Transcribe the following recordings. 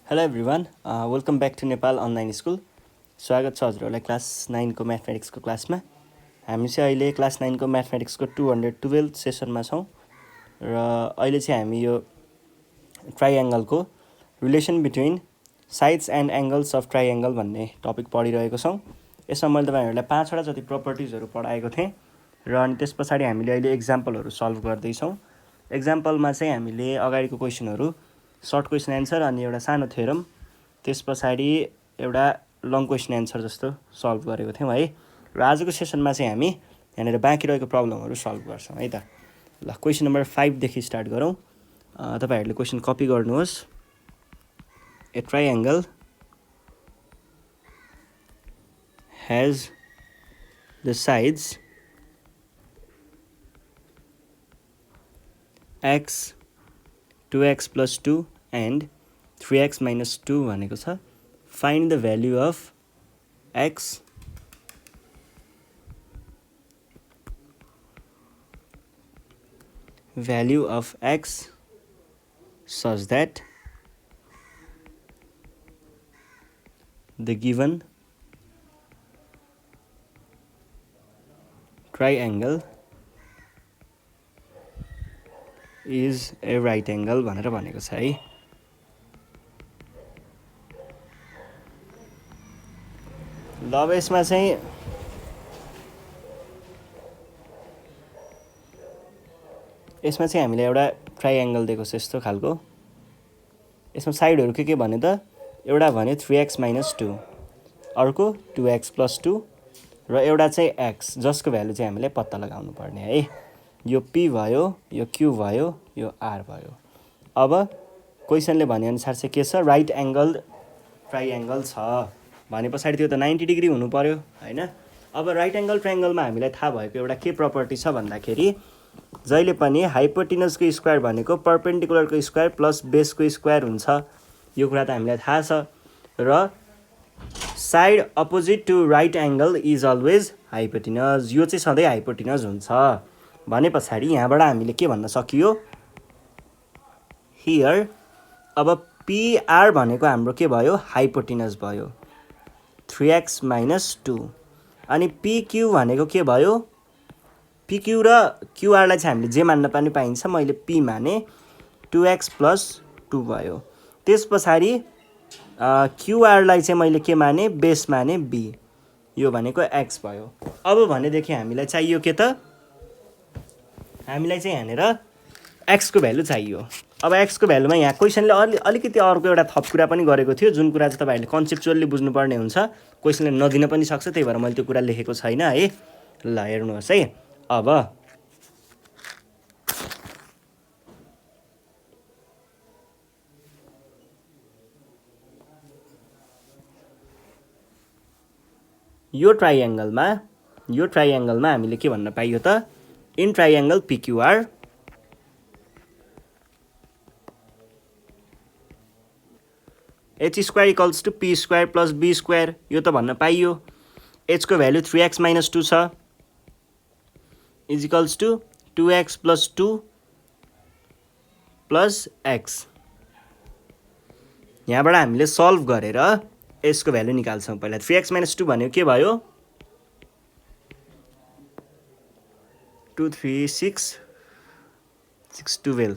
Hello everyone welcome back to Nepal online school. स्वागत छ हजुरहरूलाई क्लास 9को म्याथमेटिक्सको क्लासमा। हामी चाहिँ अहिले क्लास 9को म्याथमेटिक्सको 212 सेसनमा छौँ र अहिले चाहिँ हामी यो ट्राइएङ्गलको relation between sides and angles of triangle भन्ने टपिक पढिरहेको छौँ। यसमा मैले तपाईँहरूलाई 5वटा जति प्रपर्टिजहरू पढाएको थिएँ र अनि त्यस पछाडि हामीले अहिले एक्जाम्पलहरू सल्भ गर्दैछौँ। एक्जाम्पलमा चाहिँ हामीले अगाडिको क्वेसनहरू सर्ट क्वेसन एन्सर अनि एउटा सानो थ्योरम, त्यस पछाडि एउटा लङ क्वेसन एन्सर जस्तो सल्भ गरेको थियौँ है। र आजको सेसनमा चाहिँ हामी यहाँनिर बाँकी रहेको प्रब्लमहरू सल्भ गर्छौँ है त। ल क्वेसन नम्बर 5 देखि स्टार्ट गरौँ। तपाईँहरूले क्वेसन कपी गर्नुहोस्। ए ट्राइएङ्गल has the sides x 2x plus 2 and 3x minus 2 भनेको छ। Find the value of x such that the given triangle is a right angle भनेर भनेको छ है। ल अब यसमा चाहिँ हामीलाई एउटा ट्राइएङ्गल दिएको छ यस्तो खालको। यसमा साइडहरू के भने त एउटा भन्यो 3x minus 2, अर्को 2x plus 2 र एउटा चाहिँ x, जसको भ्यालु चाहिँ हामीले पत्ता लगाउनु पर्ने है। यो p भयो, यो q भयो, यो r भयो। अब क्वेसनले भनेअनुसार चाहिँ के छ, राइट एङ्गल ट्राइएङ्गल छ भने पछाडि त्यो त 90 डिग्री हुनु पर्यो हैन। अब राइट एङ्गल ट्राइएङ्गलमा हामीलाई थाहा भएको एउटा के प्रपर्टी छ भन्दाखेरि जहिले पनि हाइपोटेनसको स्क्वायर भनेको परपेन्डिकुलरको स्क्वायर प्लस बेसको स्क्वायर हुन्छ। यो कुरा त हामीलाई थाहा छ। र side opposite to right angle is always hypotenuse, यो चाहिँ सधैँ हाइपोटेनस हुन्छ भने पछाडि यहाँबाट हामीले के भन्न सकियो, हियर अब पिआर भनेको हाम्रो के भयो, हाइपोटेनस भयो 3x minus 2 अनि पिक्यू भनेको के भयो, पिक्यू र क्युआरलाई चाहिँ हामीले जे मान्न पनि पाइन्छ, मैले पी माने 2x plus 2 भयो। त्यस पछाडि क्युआरलाई चाहिँ मैले के माने, बेस माने बी, यो भनेको एक्स भयो। अब भनेदेखि हामीलाई चाहियो के त, हामीलाई चाहिँ यहाँनिर एक्सको भ्यालु चाहियो। अब एक्सको भ्यालुमा यहाँ क्वेसनले अलिकति अर्को एउटा थप कुरा पनि गरेको थियो, जुन कुरा चाहिँ तपाईँहरूले कन्सेप्चुअल्ली बुझ्नुपर्ने हुन्छ। क्वेसनले नदिन पनि सक्छ, त्यही भएर मैले त्यो कुरा लेखेको छैन है। ल हेर्नुहोस् है। अब यो ट्राइएङ्गलमा हामीले के भन्न पाइयो त, in triangle PQR h square equals to p square plus b square, यो त भन्न पाइयो। एचको भ्यालु 3x minus 2 छ, is equals to 2x plus 2 plus x. यहाँबाट हामीले सल्भ गरेर यसको भ्यालु निकाल्छौँ। पहिला 3x minus 2 भन्यो के भयो, 2 3 6 6 12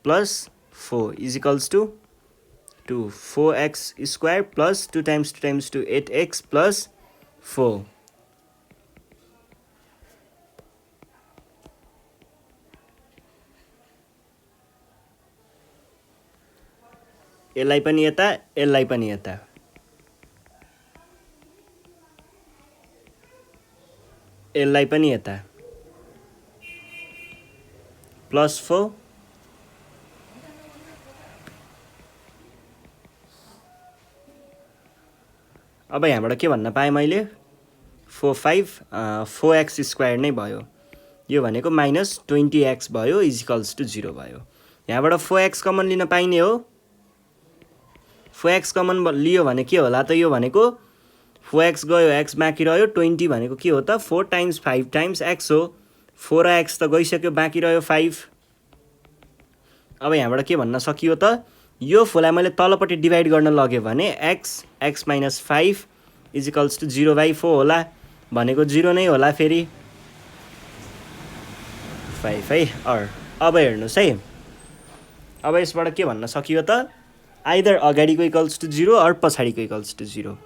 plus 4 is equals to 2 4x square plus 2 times 2 times 2 8x plus 4। यसलाई पनि यता, यसलाई पनि यता, यसलाई पनि यता, प्लस 4 अब यहाँबाट के भन्न पाएँ मैले, 4x स्क्वायर नै भयो, यो भनेको माइनस 20x भयो, इज इक्वल्स टु 0 भयो। यहाँबाट 4x कमन लिन पाइने हो। 4x कमन लियो भने के होला त, यो भनेको 4x गयो, x बाँकी रह्यो, 20 भनेको के हो त, 4 times 5 times x हो। 4 र x त गइसक्यो, बाँकी रह्यो 5। अब यहाँबाट के भन्न सकियो त, यो फोलाई मैले तलपट्टि डिभाइड गर्न लग्यो भने x माइनस 5 इजिकल्स टु 0/4 होला भनेको 0 नै होला फेरि 5 है। अब हेर्नुहोस् है, अब यसबाट के भन्न सकियो त, आइदर अगाडिको इक्वल्स टु 0 अर पछाडिको इक्वल्स टु 0।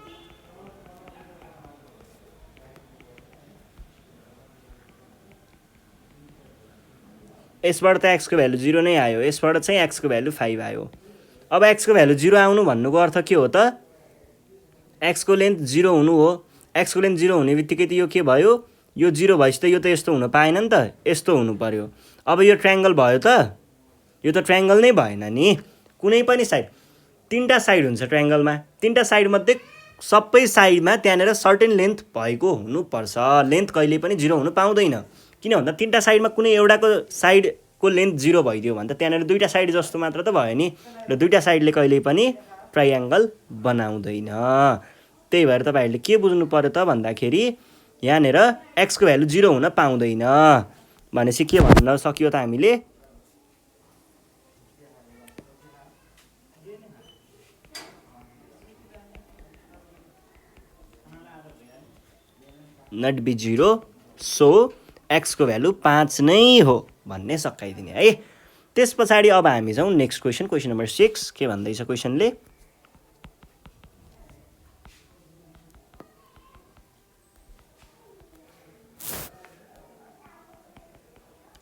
यसबाट त x को भ्यालु 0 नै आयो, यसबाट चाहिँ x को भ्यालु 5 आयो। अब x को भ्यालु 0 आउनु भन्नुको अर्थ के हो त, x को लेन्थ 0 हुनु हो। x को लेन्थ 0 हुने बित्तिकै त यो के भयो, यो 0 भएपछि त यो त यस्तो हुन पाएन नि त, यस्तो हुनु पर्यो। अब यो ट्रायङ्गल भयो त, यो त ट्रायङ्गल नै भएन नि। कुनै पनि साइड, तीनटा साइड हुन्छ ट्रायङ्गलमा, तीनटा साइड मध्ये सबै साइडमा त्यहाँनिर सर्टेन लेन्थ भएको हुनुपर्छ। लेन्थ कहिले पनि 0 हुनु पाउँदैन, किन भन्दा तीनटा साइडमा कुनै एउटाको साइडको लेन्थ 0 भइदियो भने त त्यहाँनिर दुईटा साइड जस्तो मात्र त भयो नि, र दुईटा साइडले कहिले पनि ट्रायङ्गल बनाउँदैन। त्यही भएर तपाईहरुले के बुझ्नु पर्यो त भन्दाखेरि यहाँनिर x को भ्यालु 0 हुन पाउँदैन। भनेपछि के भन्न सकियो त हामीले, नट बी 0 सो x को भ्यालु 5 नै हो भन्ने सकाइदिने है। त्यस पछाडि अब हामी जाउँ नेक्स्ट क्वेसन, क्वेसन नम्बर 6। के भन्दैछ क्वेसनले,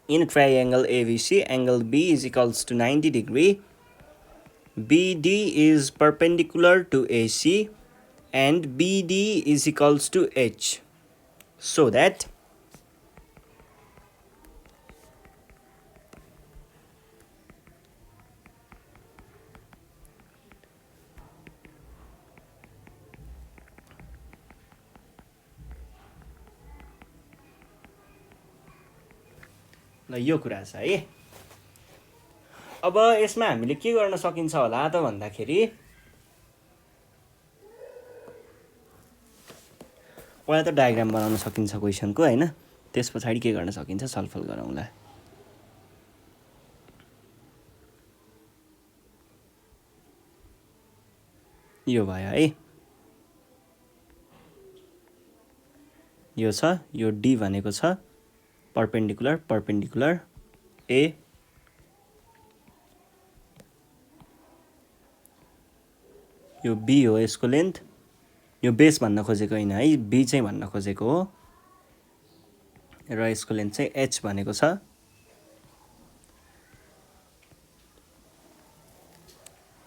in triangle ABC, angle B is equals to 90 degree. BD is perpendicular to AC and BD is equals to H. So that ल यो कुरा छ है। अब यसमा हामीले के गर्न सकिन्छ होला त भन्दाखेरि, पहिला त डायग्राम बनाउन सकिन्छ क्वेसनको हैन, त्यस पछाडि के गर्न सकिन्छ छलफल गरौँला। यो भयो है, यो छ, यो D भनेको छ परपेन्डिकुलर परपेन्डिकुलर A, यो B हो यसको लेन्थ, यो बेस भन्न खोजेको हैन है, B चाहिँ भन्न खोजेको हो, र यसको लेन्थ चाहिँ H भनेको छ।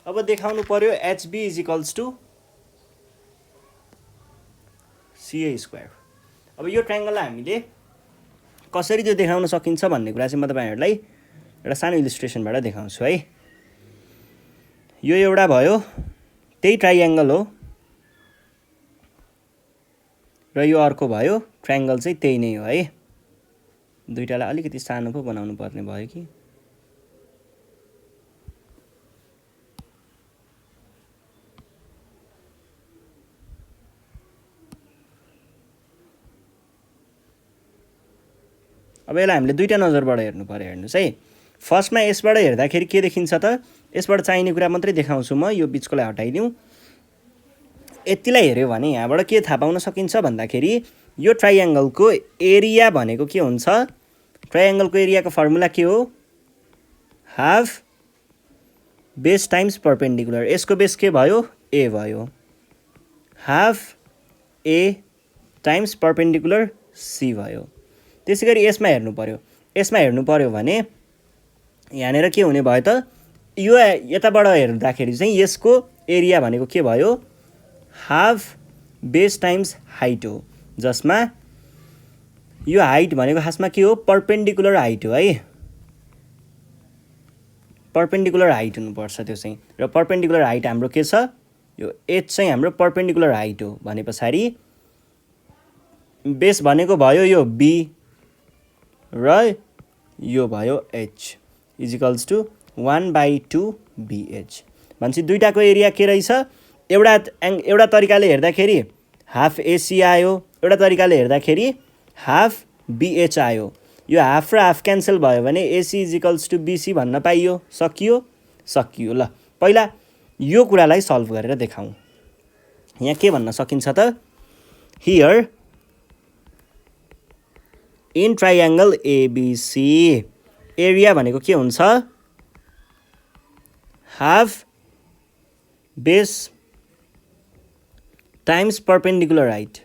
अब देखाउनु पर्यो HB is equals to CA square. अब यो ट्रायङ्गललाई हामीले कसरी त्यो देखाउन सकिन्छ भन्ने कुरा चाहिँ म तपाईहरुलाई एउटा सानो इलिस्ट्रेसनबाट देखाउँछु है। यो एउटा भयो, त्यही ट्रायङ्गल हो, र यो अर्को भयो, ट्रायङ्गल चाहिँ त्यही नै हो है। दुईटालाई अलिकति सानो पो बनाउनु पर्ने भयो कि, अब यसलाई हामीले दुईटा नजरबाट हेर्नु पर्यो। हेर्नुस् है, फर्स्टमा यसबाट हेर्दाखेरि के देखिन्छ त, यसबाट चाहिने कुरा मात्रै देखाउँछु म, यो बिचकोलाई हटाइदिउँ। यतिलाई हेर्यो भने यहाँबाट के थाहा पाउन सकिन्छ भन्दाखेरि, यो ट्रायङ्गलको एरिया भनेको के हुन्छ, ट्रायङ्गलको एरियाको फर्मुला के हो, हाफ बेस टाइम्स परपेन्डिकुलर। यसको बेस के भयो, A भयो, half A times perpendicular C भयो। त्यसैगरी यसमा हेर्नु पर्यो, यसमा हेर्नु पर्यो भने यहाँनिर के हुने भयो त, यो यताबाट हेर्दाखेरि चाहिँ यसको एरिया भनेको के भयो, हाफ बेस टाइम्स हाइट हो, जसमा यो हाइट भनेको खासमा के हो, परपेन्डिकुलर हाइट हो है, परपेन्डिकुलर हाइट हुनुपर्छ त्यो चाहिँ। र परपेन्डिकुलर हाइट हाम्रो के छ, यो H चाहिँ हाम्रो परपेन्डिकुलर हाइट हो भने पछाडि बेस भनेको भयो यो B र यो भयो H is equals to 1/2 BH। भनेपछि दुईटाको एरिया के रहेछ, एउटा तरिकाले हेर्दाखेरि हाफ AC आयो, एउटा तरिकाले हेर्दाखेरि हाफ BH आयो। यो हाफ र हाफ क्यान्सल भयो भने AC is equals to BC भन्न पाइयो, सकियो। ल पहिला यो कुरालाई सल्भ गरेर देखाउँ। यहाँ के भन्न सकिन्छ त, हियर इन ट्राइएङ्गल एबिसी एरिया भनेको के हुन्छ, half base times perpendicular height.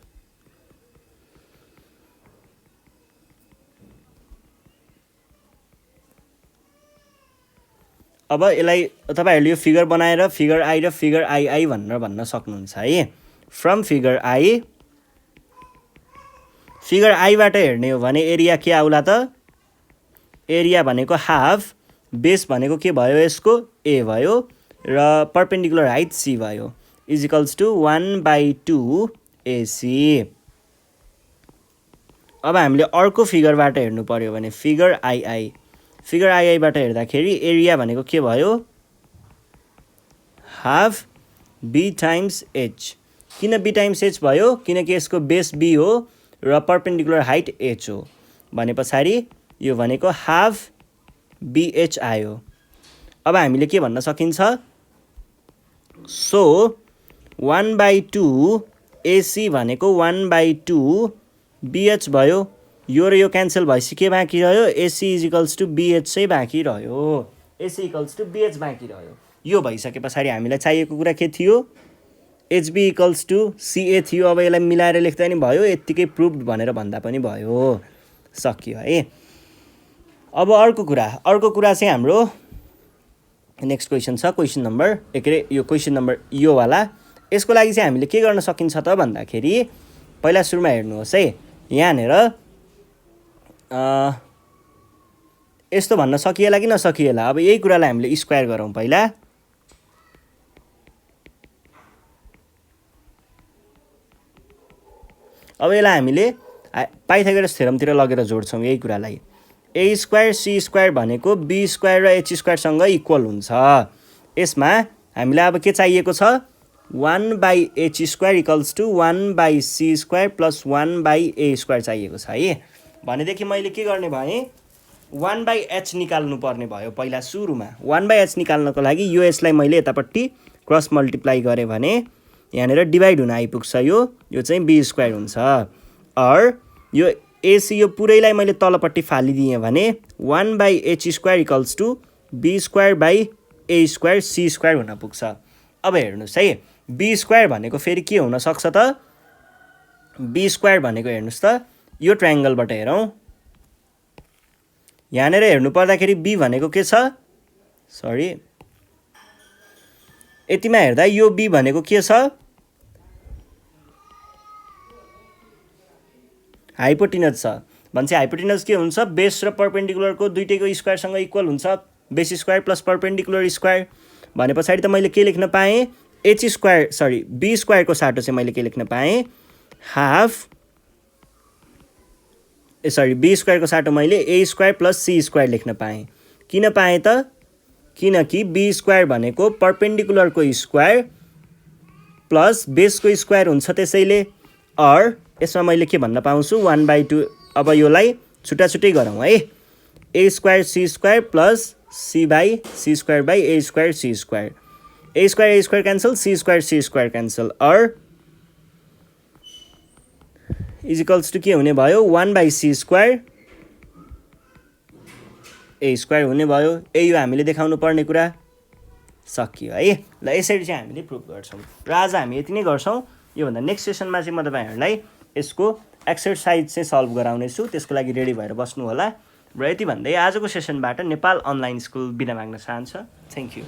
अब यसलाई तपाईहरुले यो फिगर बनाएर फिगर आई र फिगर आई भनेर भन्न सक्नुहुन्छ है। फ्रम फिगर आईबाट हेर्ने हो भने एरिया के आउला त, एरिया भनेको हाफ, बेस भनेको के भयो यसको ए भयो र परपेन्डिकुलर हाइट सी भयो, इज इक्वल्स टु 1/2 एसी। अब हामीले अर्को फिगरबाट हेर्नु पर्यो भने फिगर आईबाट हेर्दाखेरि एरिया भनेको के भयो, हाफ बी टाइम्स एच। किन बी टाइम्स एच भयो, किनकि यसको बेस बी हो र परपेन्डिकुलर हाइट एच हो भने पछाडि यो भनेको हाफ बीएच आयो। अब हामीले के भन्न सकिन्छ, सो 1/2 एसी भनेको 1/2 बीएच भयो। यो र यो क्यान्सल भएपछि के बाँकी रह्यो, AC is equals to BH चाहिँ बाँकी रह्यो, एसी इक्वल्स टु बीएच बाँकी रह्यो। यो भइसके पछाडि हामीलाई चाहिएको कुरा के थियो, एचबी इक्वल्स टु सीए थियो। अब यसलाई मिलाएर लेख्दा नि भयो, यत्तिकै प्रुभड भनेर भन्दा पनि भयो, सकियो है। अब अर्को कुरा चाहिँ हाम्रो नेक्स्ट क्वेसन छ, क्वेसन नम्बर यो वाला। यसको लागि चाहिँ हामीले के गर्न सकिन्छ त भन्दाखेरि पहिला सुरुमा हेर्नुहोस् है, यहाँनिर यस्तो भन्न सकिएला कि नसकिएला। अब यही कुरालाई हामीले स्क्वायर गरौँ पहिला। अब यसलाई हामीले पाइथागोरस थ्योरमतिर लगेर जोड्छौँ यही कुरालाई। ए स्क्वायर सी स्क्वायर भनेको बी स्क्वायर र एच स्क्वायरसँग इक्वल हुन्छ। यसमा हामीलाई अब के चाहिएको छ, 1/h square equals to 1/c square plus 1/a square चाहिएको छ है। भनेदेखि मैले के गर्ने भएँ, 1/h निकाल्नु पर्ने भयो पहिला सुरुमा। 1/h निकाल्नको लागि यो यसलाई मैले यतापट्टि क्रस मल्टिप्लाई गरेँ भने यहाँनिर डिभाइड हुन आइपुग्छ, यो चाहिँ बी स्क्वायर हुन्छ। अर यो एसी यो पुरैलाई मैले तलपट्टि फालिदिएँ भने 1/h square equals to B square by A square C square हुन पुग्छ। अब हेर्नुहोस् है, बी स्क्वायर भनेको फेरि के हुन सक्छ त, बी स्क्वायर भनेको हेर्नुहोस् त, यो ट्रायङ्गलबाट हेरौँ, यहाँनिर हेर्नु पर्दाखेरि बी भनेको के छ, सरी यतिमा हेर्दा यो बी भनेको के छ, हाइपोटेनस छ। भन्छ हाइपोटेनस के हुन्छ, बेस र परपेन्डिकुलरको दुईटैको स्क्वायरसँग इक्वल हुन्छ, base square plus perpendicular square. भने पछाडि त मैले के लेख्न पाएँ, बी स्क्वायरको साटो चाहिँ मैले के लेख्न पाएँ, बी स्क्वायरको साटो मैले ए स्क्वायर प्लस सी स्क्वायर लेख्न पाएँ। किन पाएँ त, किनकि बी स्क्वायर भनेको परपेन्डिकुलरको स्क्वायर प्लस बेसको स्क्वायर हुन्छ, त्यसैले अर यसमा मैले के भन्न पाउँछु, 1/2। अब योलाई छुट्टा छुट्टै गरौँ है, a square C square plus c by c square by A square C square, a square cancel, c square cancel, or is equals to के हुने भयो, 1/c स्क्वायर ए स्क्वायर हुने भयो। यही हो हामीले देखाउनु पर्ने कुरा, सकियो है। ल यसरी चाहिँ हामीले प्रुभ गर्छौँ र आज हामी यति नै गर्छौँ। योभन्दा नेक्स्ट सेसनमा चाहिँ म तपाईँहरूलाई यसको एक्सर्साइज चाहिँ सल्भ गराउने छु, त्यसको लागि रेडी भएर बस्नु होला। र यति भन्दै आजको सेसनबाट नेपाल अनलाइन स्कुल बिदा माग्न चाहन्छ। Thank you.